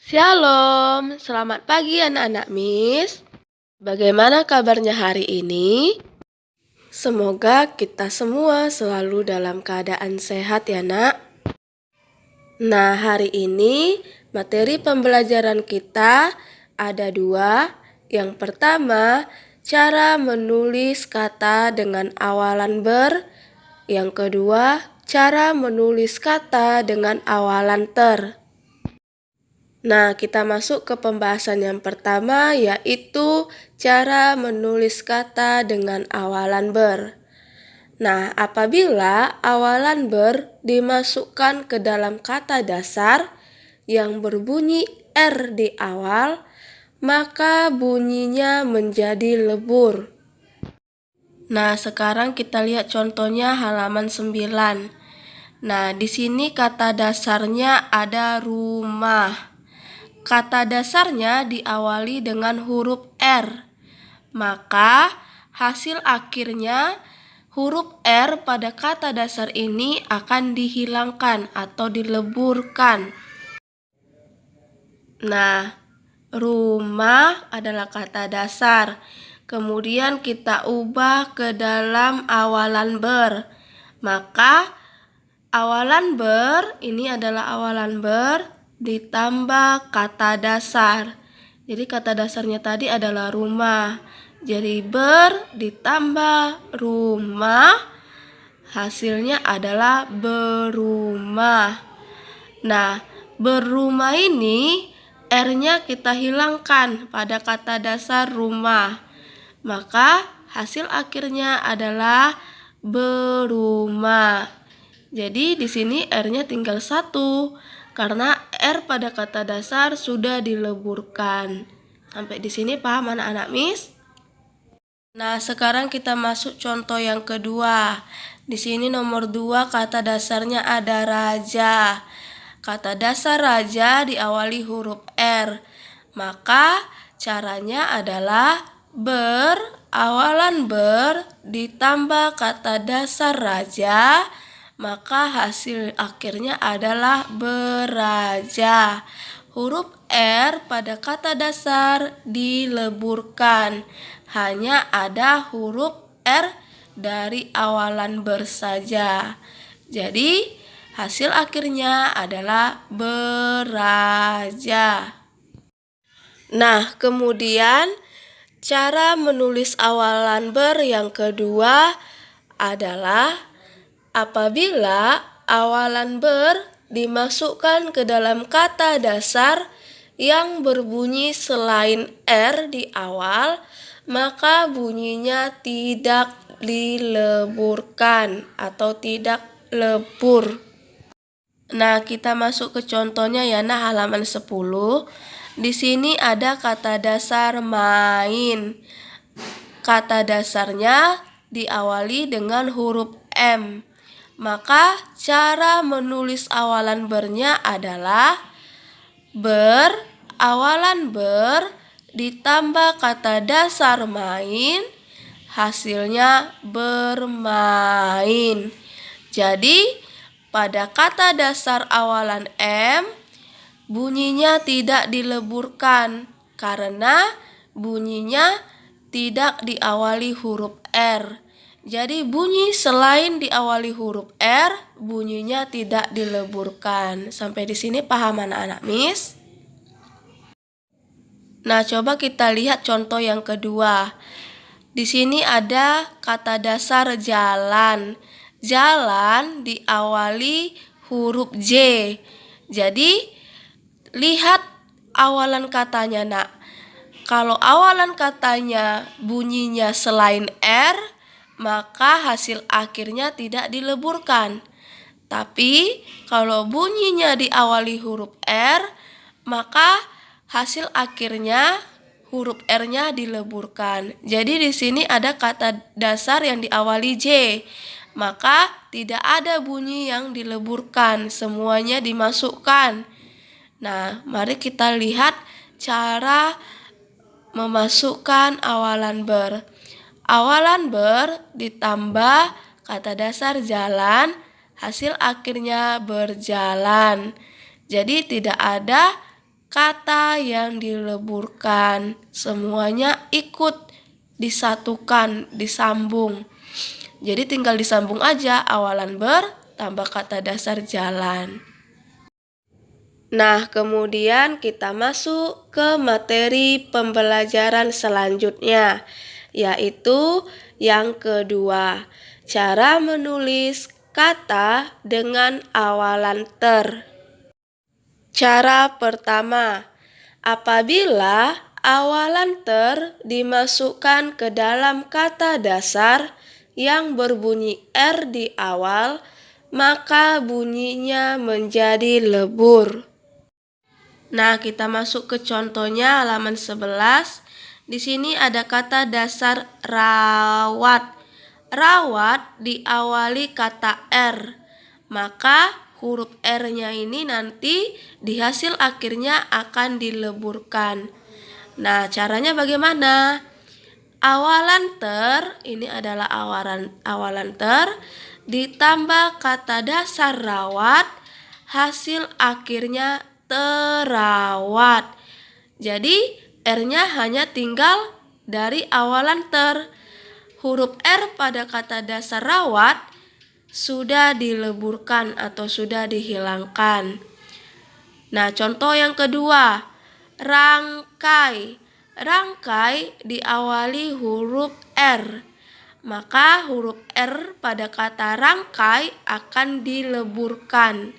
Shalom, selamat pagi anak-anak Miss. Bagaimana kabarnya hari ini? Semoga kita semua selalu dalam keadaan sehat ya nak. Nah, hari ini materi pembelajaran kita ada dua. Yang pertama, cara menulis kata dengan awalan ber. Yang kedua, cara menulis kata dengan awalan ter. Nah, kita masuk ke pembahasan yang pertama, yaitu cara menulis kata dengan awalan ber. Nah, apabila awalan ber dimasukkan ke dalam kata dasar yang berbunyi R di awal, maka bunyinya menjadi lebur. Nah, sekarang kita lihat contohnya halaman 9. Nah, di sini kata dasarnya ada rumah. Kata dasarnya diawali dengan huruf R, maka hasil akhirnya huruf R pada kata dasar ini akan dihilangkan atau dileburkan. Nah, rumah adalah kata dasar. Kemudian kita ubah ke dalam awalan ber. Maka awalan ber ini adalah awalan ber ditambah kata dasar. Jadi kata dasarnya tadi adalah rumah. Jadi ber ditambah rumah, hasilnya adalah berumah. Nah, berumah ini R-nya kita hilangkan pada kata dasar rumah. Maka hasil akhirnya adalah berumah. Jadi di sini R-nya tinggal 1. Karena R pada kata dasar sudah dileburkan. Sampai di sini paham anak-anak Miss? Nah, sekarang kita masuk contoh yang kedua. Di sini nomor 2 kata dasarnya ada raja. Kata dasar raja diawali huruf R. Maka caranya adalah awalan ber ditambah kata dasar raja, maka hasil akhirnya adalah beraja. Huruf R pada kata dasar dileburkan. Hanya ada huruf R dari awalan ber saja. Jadi hasil akhirnya adalah beraja. Nah, kemudian cara menulis awalan ber yang kedua adalah apabila awalan ber dimasukkan ke dalam kata dasar yang berbunyi selain R di awal, maka bunyinya tidak dileburkan atau tidak lebur. Nah, kita masuk ke contohnya ya, nah halaman 10. Di sini ada kata dasar main. Kata dasarnya diawali dengan huruf M. Maka cara menulis awalan bernya adalah awalan ber ditambah kata dasar main, hasilnya bermain. Jadi pada kata dasar awalan M bunyinya tidak dileburkan karena bunyinya tidak diawali huruf R. Jadi bunyi selain diawali huruf R, bunyinya tidak dileburkan. Sampai di sini paham anak-anak Miss? Nah, coba kita lihat contoh yang kedua. Di sini ada kata dasar jalan. Jalan diawali huruf J. Jadi lihat awalan katanya nak. Kalau awalan katanya bunyinya selain R, maka hasil akhirnya tidak dileburkan. Tapi kalau bunyinya diawali huruf R, maka hasil akhirnya huruf R-nya dileburkan. Jadi di sini ada kata dasar yang diawali J, maka tidak ada bunyi yang dileburkan, semuanya dimasukkan. Nah, mari kita lihat cara memasukkan awalan ber. Awalan ber ditambah kata dasar jalan, hasil akhirnya berjalan. Jadi tidak ada kata yang dileburkan. Semuanya ikut disatukan, disambung. Jadi tinggal disambung aja awalan ber tambah kata dasar jalan. Nah, kemudian kita masuk ke materi pembelajaran selanjutnya, yaitu yang kedua, cara menulis kata dengan awalan ter. Cara pertama, apabila awalan ter dimasukkan ke dalam kata dasar yang berbunyi R di awal, maka bunyinya menjadi lebur. Nah, kita masuk ke contohnya halaman 11. Di sini ada kata dasar rawat. Rawat diawali kata R. Maka huruf R-nya ini nanti di hasil akhirnya akan dileburkan. Nah, caranya bagaimana? Awalan ter, ini adalah awalan ter, ditambah kata dasar rawat, hasil akhirnya terawat. Jadi R-nya hanya tinggal dari awalan ter. Huruf R pada kata dasar rawat sudah dileburkan atau sudah dihilangkan. Nah, contoh yang kedua, rangkai. Rangkai diawali huruf R. Maka huruf R pada kata rangkai akan dileburkan.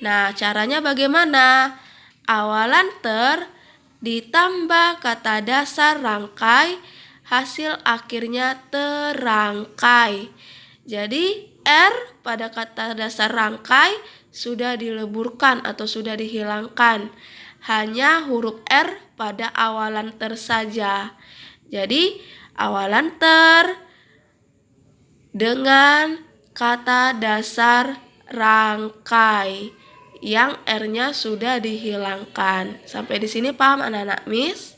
Nah, caranya bagaimana? Awalan ter ditambah kata dasar rangkai, hasil akhirnya terangkai. Jadi R pada kata dasar rangkai sudah dileburkan atau sudah dihilangkan. Hanya huruf R pada awalan ter saja. Jadi awalan ter dengan kata dasar rangkai yang R-nya sudah dihilangkan. Sampai di sini paham anak-anak Miss?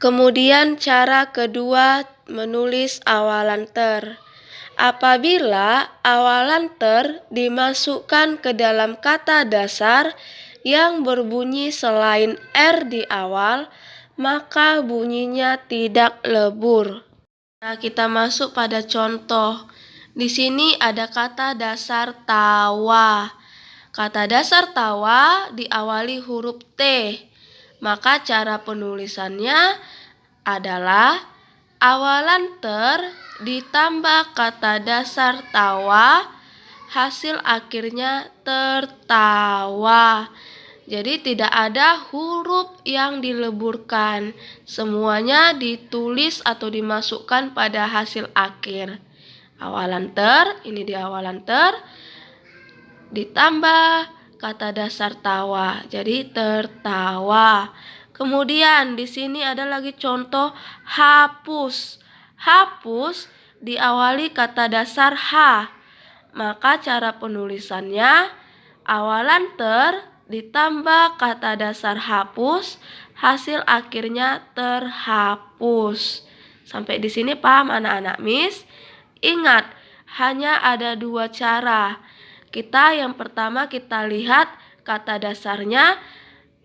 Kemudian cara kedua menulis awalan ter. Apabila awalan ter dimasukkan ke dalam kata dasar yang berbunyi selain R di awal, maka bunyinya tidak lebur. Nah, kita masuk pada contoh. Di sini ada kata dasar tawa. Kata dasar tawa diawali huruf T. Maka cara penulisannya adalah awalan ter ditambah kata dasar tawa, hasil akhirnya tertawa. Jadi tidak ada huruf yang dileburkan. Semuanya ditulis atau dimasukkan pada hasil akhir. Awalan ter, ini di awalan ter, ditambah kata dasar tawa, jadi tertawa. Kemudian di sini ada lagi contoh hapus. Hapus diawali kata dasar H. Maka cara penulisannya awalan ter ditambah kata dasar hapus, hasil akhirnya terhapus. Sampai di sini paham anak-anak Miss? Ingat, hanya ada dua cara. Yang pertama kita lihat kata dasarnya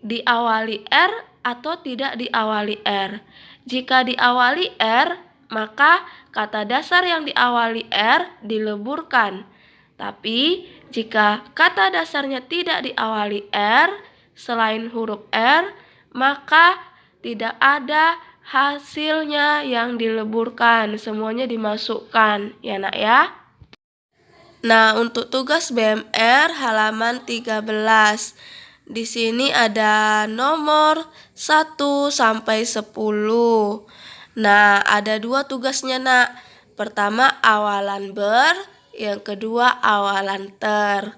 diawali R atau tidak diawali R. Jika diawali R, maka kata dasar yang diawali R dileburkan. Tapi jika kata dasarnya tidak diawali R selain huruf R, maka tidak ada hasilnya yang dileburkan. Semuanya dimasukkan, ya nak ya. Nah, untuk tugas BMR halaman 13. Di sini ada nomor 1 sampai 10. Nah, ada dua tugasnya, nak. Pertama awalan ber, yang kedua awalan ter.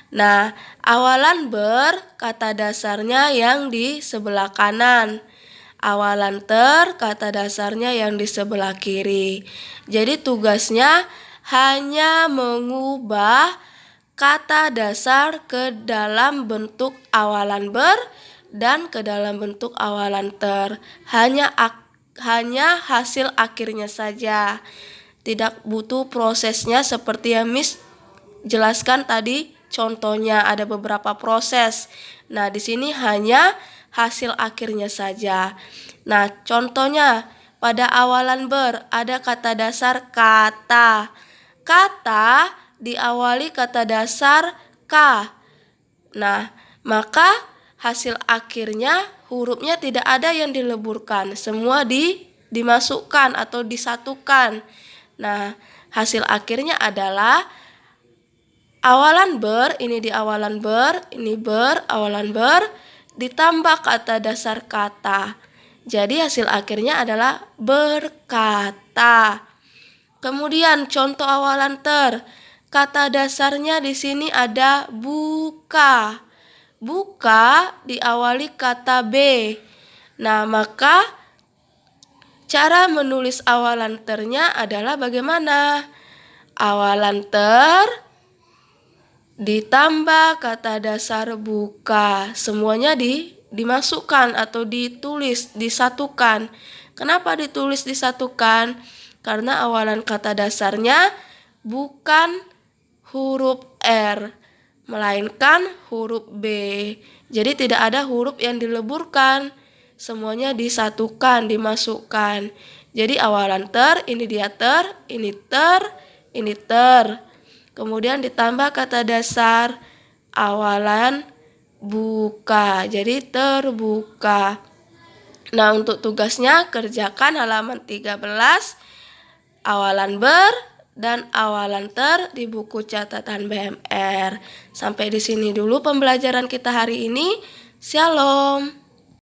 Nah, awalan ber kata dasarnya yang di sebelah kanan. Awalan ter kata dasarnya yang di sebelah kiri. Jadi tugasnya hanya mengubah kata dasar ke dalam bentuk awalan ber dan ke dalam bentuk awalan ter. Hanya hasil akhirnya saja. Tidak butuh prosesnya seperti yang Miss jelaskan tadi contohnya, ada beberapa proses. Nah, di sini hanya hasil akhirnya saja. Nah, contohnya pada awalan ber ada kata dasar kata. Kata diawali kata dasar ka. Nah, maka hasil akhirnya hurufnya tidak ada yang dileburkan, semua dimasukkan atau disatukan. Nah, hasil akhirnya adalah awalan ber, ini di awalan ber, ini ber, awalan ber, ditambah kata dasar kata. Jadi hasil akhirnya adalah berkata. Kemudian contoh awalan ter, kata dasarnya di sini ada buka. Buka diawali kata B. Nah, maka cara menulis awalan ternya adalah bagaimana? Awalan ter ditambah kata dasar buka. Semuanya dimasukkan atau ditulis, disatukan. Kenapa ditulis disatukan? Karena awalan kata dasarnya bukan huruf R, melainkan huruf B. Jadi tidak ada huruf yang dileburkan, semuanya disatukan, dimasukkan. Jadi awalan ter, ini dia ter, ini ter, ini ter. Kemudian ditambah kata dasar awalan buka, jadi terbuka. Nah, untuk tugasnya kerjakan halaman 13 awalan ber dan awalan ter di buku catatan BMR. Sampai di sini dulu pembelajaran kita hari ini. Shalom.